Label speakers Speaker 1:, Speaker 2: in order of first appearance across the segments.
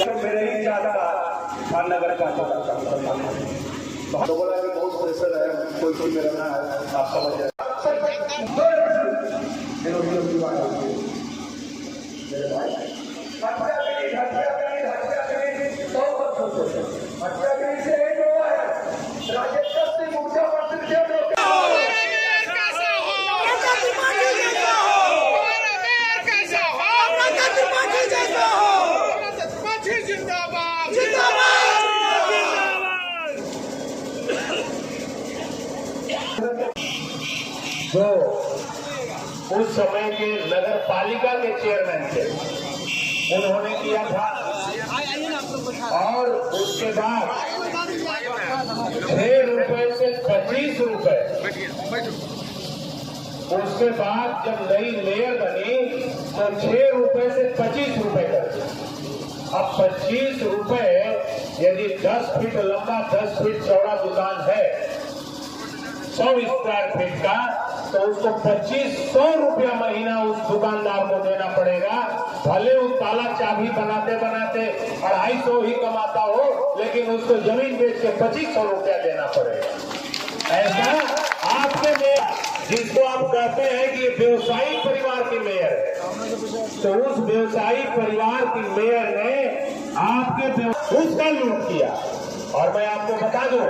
Speaker 1: मेरे इलाका नगर का तो बोला कि बहुत प्रेशर है, कोई कोई मेरा ना है, आप समझ रहे जो उस समय के नगर पालिका के चेयरमैन थे, उन्होंने किया था। और उसके बाद 6 रुपए से 25 रुपए, उसके बाद जब नई मेयर बनी तो 6 रुपए से 25 रुपए कर दिया। अब 25 रुपए यदि 10 फीट लंबा 10 फीट चौड़ा दुकान है 100 स्क्वायर फीट का, तो उसको 2500 रुपया महीना उस दुकानदार को देना पड़ेगा। भले उस ताला चाबी बनाते बनाते 250 ही कमाता हो, लेकिन उसको जमीन बेच के 2500 रुपया देना पड़ेगा। ऐसा आपके मेयर, जिसको आप कहते हैं कि व्यवसायिक परिवार की मेयर है, तो उस व्यवसायिक परिवार की मेयर ने आपके उसका लूट किया। और मैं आपको बता दूं,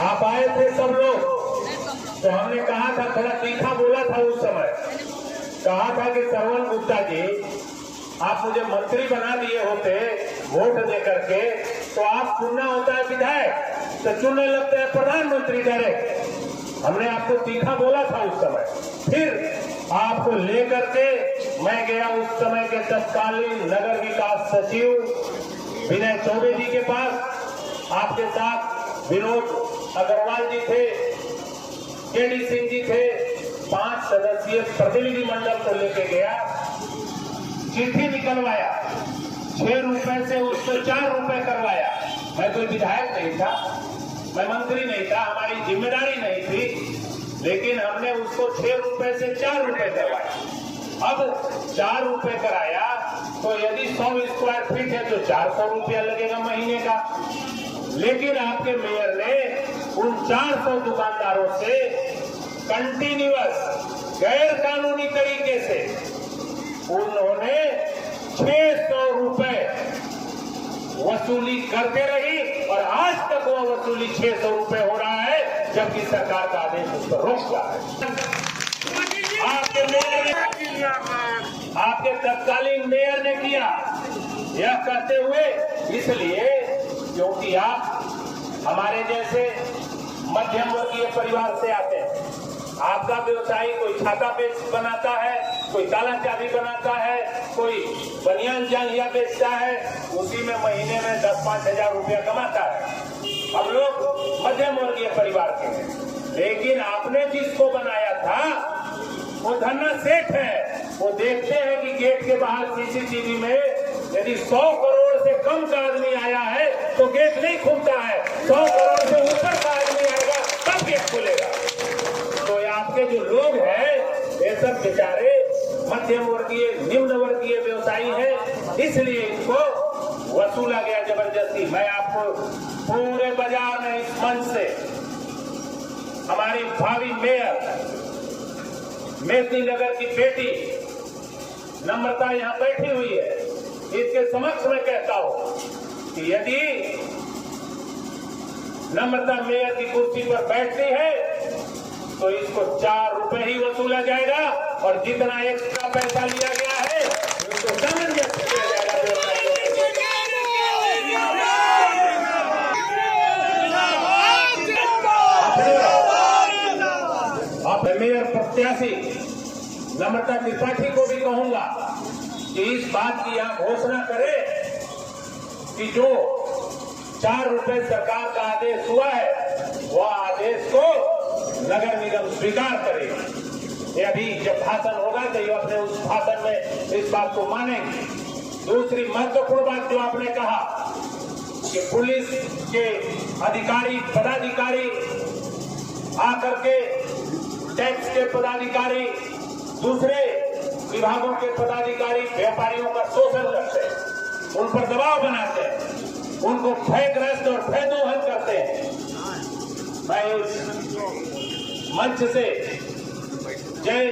Speaker 1: आप आए थे सब लोग, तो हमने कहा था, थोड़ा तीखा बोला था उस समय, कहा था कि श्रवण गुप्ता जी, आप मुझे मंत्री बना दिए होते वोट दे करके, तो आप चुनना होता है विधायक, तो चुनने लगते हैं प्रधानमंत्री डायरेक्ट। हमने आपको तीखा बोला था उस समय। फिर आपको लेकर के मैं गया उस समय के तत्कालीन नगर विकास सचिव विनय चौबे जी के पास। आपके साथ विनोद अग्रवाल जी थे, केडी सिंह जी थे, 5 सदस्यीय प्रतिनिधि मंडल को लेके गया, चिट्ठी निकलवाया, 6 रुपए से उसको 4 रुपए करवाया। मैं कोई विधायक नहीं था, मैं मंत्री नहीं था, हमारी जिम्मेदारी नहीं थी, लेकिन हमने उसको 6 रुपए से 4 रुपए करवाया। अब 4 रुपए कराया तो यदि 100 स्क्वायर फीट है तो 400 रुपया लगेगा महीने का। लेकिन आपके मेयर ने उन 400 दुकानदारों से कंटिन्यूअस गैर कानूनी तरीके से उन्होंने 600 रुपए वसूली करते रही, और आज तक वो वसूली 600 रुपए हो रहा है, जबकि सरकार का आदेश उस पर रोक रहा है। आपके मेयर ने, आपके तत्कालीन मेयर ने किया, यह कहते हुए, इसलिए क्योंकि आप हमारे जैसे मध्यम वर्गीय परिवार से आते हैं। आपका व्यवसायी कोई छाता बनाता है, कोई ताला चाबी बनाता है, कोई बनियान जांघिया बेचता है, उसी में महीने में 10-5 हजार रुपया कमाता है। हम लोग मध्यम वर्गीय परिवार के हैं, लेकिन आपने जिसको बनाया था वो धन्ना सेठ है। वो देखते हैं कि गेट के बाहर सीसीटीवी में यदि 100 करोड़ से कम का आदमी आया है तो गेट नहीं खुलता है, 100 करोड़ से ऊपर का आदमी आएगा तब गेट खुलेगा। तो आपके जो लोग हैं ये सब बेचारे मध्यम वर्गीय निम्न वर्गीय व्यवसायी हैं, इसलिए इनको वसूला गया जबरदस्ती। मैं आपको पूरे बाजार में इस मंच से हमारी भावी मेयर मेदिनी नगर की बेटी नम्रता यहाँ बैठी हुई है, इसके समक्ष मैं कहता हूं कि यदि नम्रता मेयर की कुर्सी पर बैठती है तो इसको 4 रुपए ही वसूला जाएगा, और जितना एक्स्ट्रा पैसा लिया गया है उसको सामंजस्य किया जाएगा। अब मेयर प्रत्याशी नम्रता त्रिपाठी को भी कहूंगा कि इस बात की आप घोषणा करें कि जो 4 रुपए सरकार का आदेश हुआ है, वह आदेश को नगर निगम स्वीकार करेगा। ये अभी जब भाषण होगा तो ये अपने उस भाषण में इस बात को मानेंगे। दूसरी महत्वपूर्ण बात जो आपने कहा कि पुलिस के अधिकारी पदाधिकारी आकर के, टैक्स के पदाधिकारी, दूसरे विभागों के पदाधिकारी व्यापारियों का शोषण करते हैं, उन पर दबाव बनाते हैं, उनको भयग्रस्त और भयदोहन करते हैं। मैं इस मंच से, जय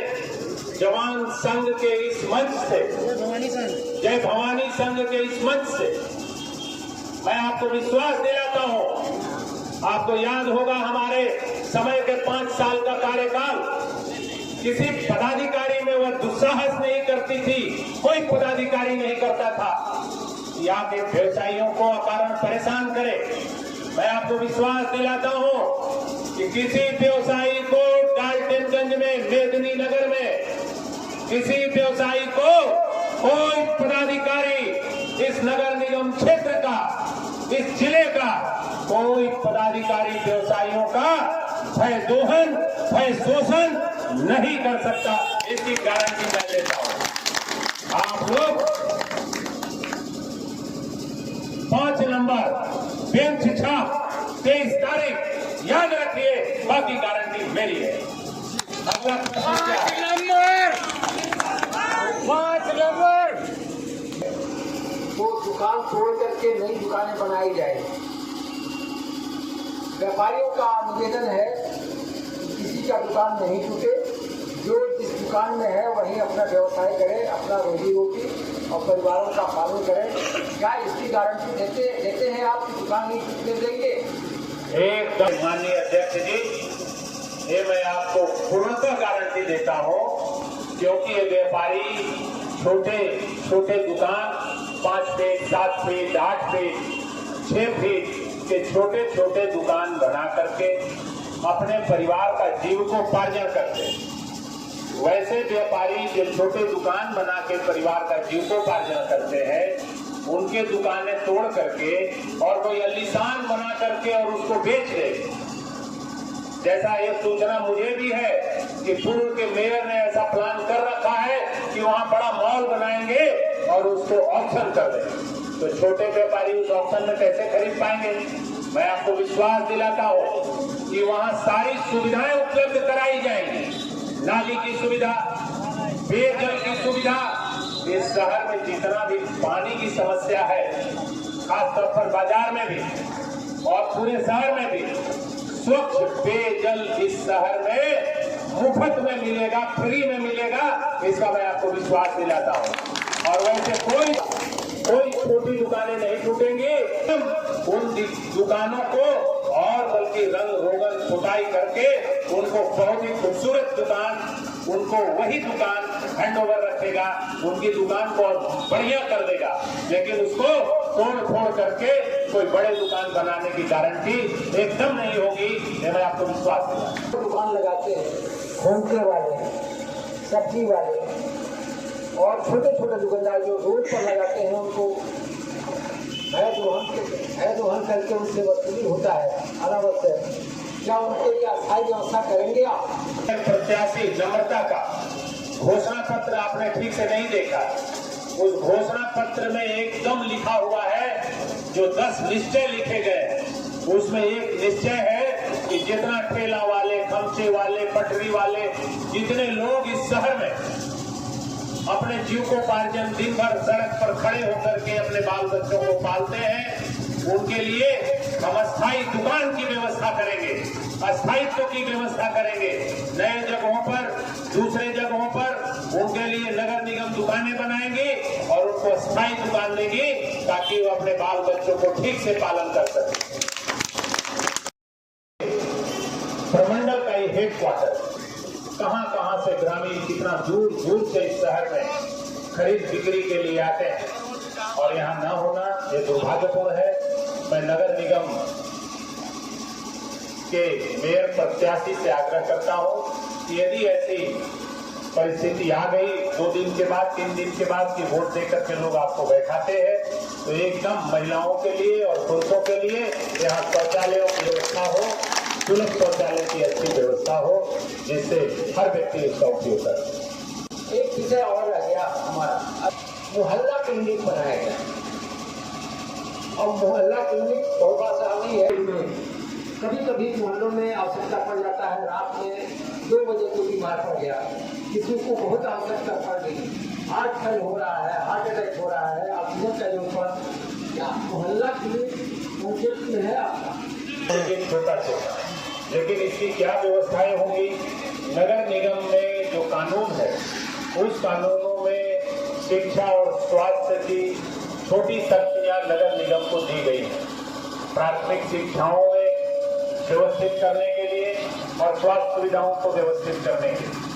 Speaker 1: जवान संघ के इस मंच से, जय भवानी संघ के इस मंच से मैं आपको विश्वास दिलाता हूं। आपको याद होगा हमारे समय के 5 साल का कार्यकाल, किसी पदाधिकारी में वह दुस्साहस नहीं करती थी, कोई पदाधिकारी नहीं करता था यहाँ के व्यवसायियों को अकारण परेशान करे। मैं आपको विश्वास दिलाता हूं कि किसी व्यवसायी को डाल्टनगंज में, मेदिनी नगर में, किसी व्यवसायी को कोई पदाधिकारी, इस नगर निगम क्षेत्र का, इस जिले का कोई पदाधिकारी व्यवसायियों का भय दोहन, भय शोषण नहीं कर सकता, इसकी गारंटी मैं देता हूं। आप लोग 5 नंबर बेंच छाप 23 तारीख याद रखिए, बाकी गारंटी मेरी है। अगला 5 नंबर
Speaker 2: वो दुकान तोड़ करके नई दुकानें बनाई जाए। व्यापारियों का निवेदन है कि किसी का दुकान नहीं टूटे, जो जिस दुकान में है वहीं अपना व्यवसाय करे, अपना रोजी रोटी और परिवारों का पालन करें। क्या इसकी गारंटी देते हैं आप कि दुकान नहीं टूटने देंगे?
Speaker 1: एकदम माननीय अध्यक्ष जी, ये मैं आपको पूर्णतः गारंटी देता हूँ, क्योंकि ये व्यापारी छोटे छोटे दुकान 5 फीट, 7 फीट, 8 फीट, 6 फीट के छोटे छोटे दुकान बना करके अपने परिवार का जीविकोपार्जन करते हैं। वैसे व्यापारी जो छोटे दुकान बना के परिवार का जीविकोपार्जन करते हैं, उनके दुकानें तोड़ करके और कोई आलीशान बना करके और उसको बेच दे। जैसा ये सूचना मुझे भी है कि पूर्व के मेयर ने ऐसा प्लान कर रखा है कि वहां बड़ा मॉल बनाएंगे और उसको ऑक्शन कर देंगे। तो छोटे व्यापारी उस ऑक्शन में कैसे खरीद पाएंगे? मैं आपको विश्वास दिलाता हूँ कि वहां सारी सुविधाएं उपलब्ध कराई जाएंगी। नाली की सुविधा, पेयजल की सुविधा, इस शहर में जितना भी पानी की समस्या है, खासतौर पर बाजार में भी और पूरे शहर में भी, स्वच्छ पेयजल इस शहर में मुफ्त में मिलेगा, फ्री में मिलेगा, इसका मैं आपको विश्वास दिलाता हूँ। और वैसे कोई छोटी दुकानें नहीं टूटेंगी। उन दुकानों को और बल्कि रंग रोगन पुताई करके उनको बहुत ही खूबसूरत दुकान, उनको वही दुकान हैंडओवर रखेगा, उनकी दुकान को बढ़िया कर देगा, लेकिन उसको तोड़ फोड़ करके कोई बड़े दुकान बनाने की गारंटी एकदम नहीं होगी, ये मैं आपको विश्वास दूंगा।
Speaker 2: दुकान लगाते हैं घूमते वाले, सब्जी वाले और छोटे छोटे दुकानदार जो रोड पर लगाते हैं, उनको है दोहन करके उनसे वसूली होता है अनावश्यक। क्या उनके लिए अस्थायी व्यवस्था करेंगे आप?
Speaker 1: प्रत्याशी नम्रता का घोषणा पत्र आपने ठीक से नहीं देखा। उस घोषणा पत्र में एकदम लिखा हुआ है, जो 10 निश्चय लिखे गए हैं, उसमें एक निश्चय है कि जितना ठेला वाले, खमचे वाले, पटरी वाले, जितने लोग इस शहर में अपने जीविकोपार्जन दिन भर सड़क पर खड़े होकर के अपने बाल बच्चों को पालते हैं, उनके लिए हम अस्थायी दुकान की व्यवस्था करेंगे, अस्थायित्व की व्यवस्था करेंगे। नए जगहों पर, दूसरे जगहों पर उनके लिए नगर निगम दुकानें बनाएंगे और उनको अस्थायी दुकान देंगे, ताकि वो अपने बाल बच्चों को ठीक से पालन कर सके। प्रमंडल का ये हेडक्वार्टर कहां से ग्रामीण कितना दूर दूर से इस शहर में खरीद बिक्री के लिए आते हैं, और यहाँ न होना ये दुर्भाग्यपूर्ण है। मैं नगर निगम के मेयर प्रत्याशी से आग्रह करता हूँ कि यदि ऐसी परिस्थिति आ गई 2 दिन के बाद, 3 दिन के बाद कि वोट देकर के लोग आपको बैठाते हैं, तो एकदम महिलाओं के लिए और पुरुषों के लिए यहाँ शौचालयों की व्यवस्था हो, सुलभ शौचालय की अच्छी व्यवस्था हो, जिससे हर व्यक्ति उसका उपयोग करे।
Speaker 2: एक विषय और रह गया हमारा, मोहल्ला क्लिनिक बनाया गया और मोहल्ला क्लिनिक बहुत आसानी है। कभी कभी मोहल्लों में आवश्यकता पड़ जाता है, रात में 2 बजे को बीमार पड़ गया, किसी को बहुत आवश्यकता पड़ गई, हार्ट फेल हो रहा है, हार्ट अटैक हो रहा है, ऑक्सीजन का जरूरत मोहल्ला क्लिनिक प्रोजेक्ट में है आपका?
Speaker 1: लेकिन छोटा छोटा, लेकिन इसकी क्या व्यवस्थाएं होंगी? नगर निगम में जो कानून है उस कानूनों में शिक्षा और स्वास्थ्य की छोटी शक्तियां नगर निगम को दी गई है। प्राथमिक शिक्षाओं में व्यवस्थित करने के लिए और स्वास्थ्य सुविधाओं को व्यवस्थित करने के लिए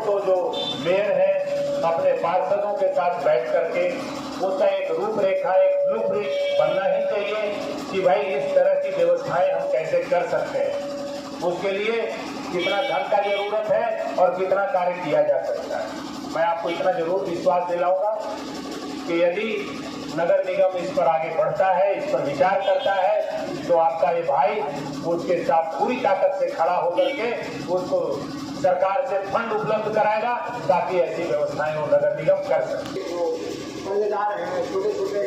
Speaker 1: तो जो मेयर है अपने पार्षदों के साथ बैठ करके उसका एक रूपरेखा, एक ब्लूप्रिंट बनना ही चाहिए कि भाई इस तरह की व्यवस्थाएं हम कैसे कर सकते हैं, उसके लिए कितना धन का जरूरत है और कितना कार्य किया जा सकता है। मैं आपको इतना जरूर विश्वास दिलाऊंगा कि यदि नगर निगम इस पर आगे बढ़ता है, इस पर विचार करता है, तो आपका ये भाई उसके साथ पूरी ताकत से खड़ा होकर के उसको सरकार से फंड उपलब्ध कराएगा ताकि ऐसी व्यवस्थाएं वो नगर निगम कर सके।
Speaker 2: जो परिवार हैं, छोटे छोटे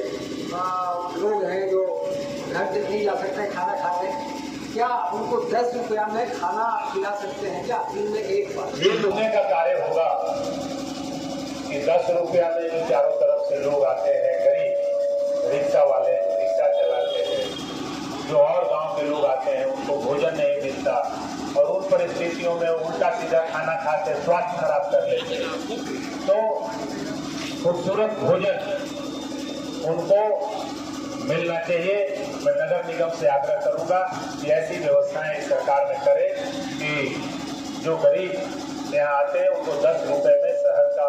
Speaker 2: लोग हैं जो घर से नहीं जा सकते खाना खाने, क्या उनको 10 रुपया में खाना खिला सकते हैं क्या दिन में एक बार?
Speaker 1: ये लोगों का कार्य होगा कि 10 रुपया में जो चारों तरफ से लोग आते हैं, गरीब रिक्शा वाले रिक्शा चलाते हैं, जो और गांव के लोग आते हैं उनको भोजन नहीं मिलता और उन परिस्थितियों में उल्टा सीधा खाना खाते स्वास्थ्य खराब कर लेते हैं, तो खूबसूरत भोजन उनको मिलना चाहिए। मैं नगर निगम से आग्रह करूंगा कि ऐसी व्यवस्थाएं सरकार में करे कि जो गरीब यहाँ आते हैं उनको 10 रुपए में शहर का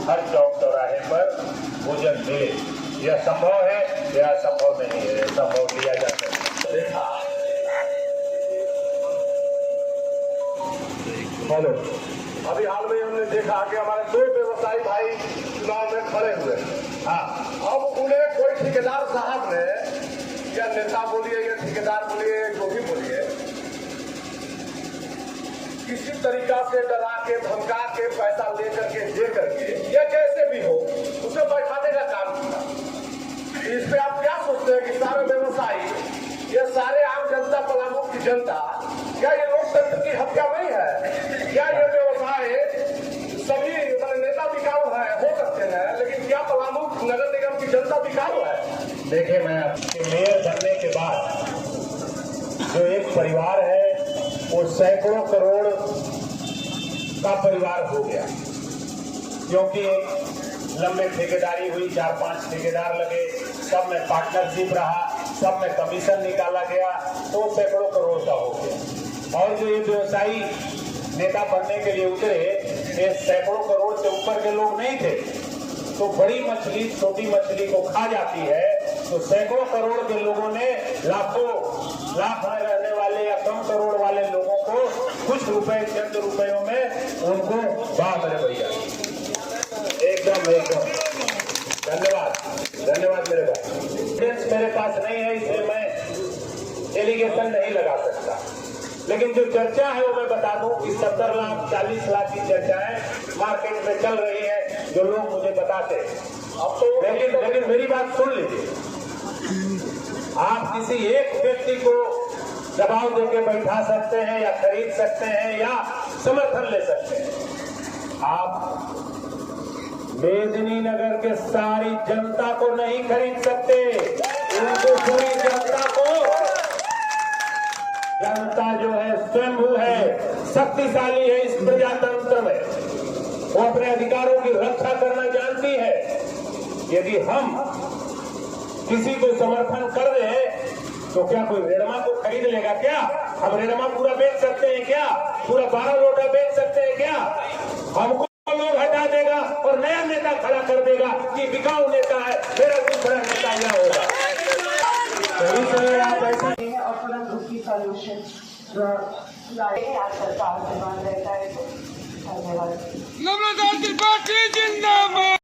Speaker 1: हर चौक चौराहे पर भोजन मिले। यह संभव है या संभव नहीं है? संभव किया जा सकता है।
Speaker 3: हेलो, अभी हाल में हमने देखा कि हमारे 2 व्यवसायी भाई चुनाव में खड़े हुए।
Speaker 1: हाँ,
Speaker 3: अब उन्हें कोई ठेकेदार साहब ने या नेता बोलिए या ठेकेदार बोलिए, जो भी बोलिए, किसी तरीका से डरा के धमका के पैसा दे करके या जैसे भी हो उसे बैठाने का काम किया। इस पे आप क्या सोचते हैं कि सारे व्यवसायी, ये सारे आम जनता, पलामू की जनता, क्या ये लोकतंत्र की हत्या नहीं है? क्या ये व्यवसाय सभी नेता बिकाऊ है हो सकते हैं, लेकिन क्या पलामू नगर निगम की जनता बिकाऊ है?
Speaker 1: देखिए, मैं आपके मेयर बनने के बाद जो एक परिवार है वो सैकड़ों करोड़ का परिवार हो गया, क्योंकि एक लंबे ठेकेदारी हुई, 4-5 ठेकेदार लगे, सब में पार्टनरशिप रहा, सब में कमीशन निकाला गया, तो सैकड़ों करोड़ का हो गया। और जो ये व्यवसायी नेता बनने के लिए उतरे, ये सैकड़ों करोड़ से ऊपर के लोग नहीं थे। तो बड़ी मछली छोटी मछली को खा जाती है, तो सैकड़ों करोड़ के लोगों ने लाखों लाख में रहने वाले या कम करोड़ वाले लोगों को कुछ रुपए, चंद रुपयों में उनको बात रहे भैया। एकदम धन्यवाद मेरे भाई। मेरे पास नहीं है, इसलिए मैं एलिगेशन नहीं लगा सकता, लेकिन जो चर्चा है वो मैं बता दूं कि 70 लाख 40 लाख की चर्चाएं मार्केट में चल रही है, जो लोग मुझे बताते हैं। अब तो लेकिन मेरी बात सुन लीजिए, आप किसी एक व्यक्ति को दबाव देके बैठा सकते हैं या खरीद सकते हैं या समर्थन ले सकते हैं, आप मेदिनी नगर के सारी जनता को नहीं खरीद सकते। उनको पूरी जनता को, जनता जो है स्वयंभू है, शक्तिशाली है इस प्रजातंत्र में, वो अपने अधिकारों की रक्षा करना जानती है। यदि हम किसी को समर्थन कर रहे तो क्या कोई रेड़मा को खरीद लेगा क्या? हम रेड़मा पूरा बेच सकते हैं क्या? पूरा 12 लोटा बेच सकते हैं क्या? हमको लोग हटा देगा और नया नेता खड़ा कर देगा कि बिकाऊ नेता है, मेरा दूसरा नेता यह होगा। तो इस तरह आप ऐसा
Speaker 4: और तुरंत उसकी सॉल्यूशन आज सरकार से मान रहता है। धन्यवाद।
Speaker 5: नमस्कार।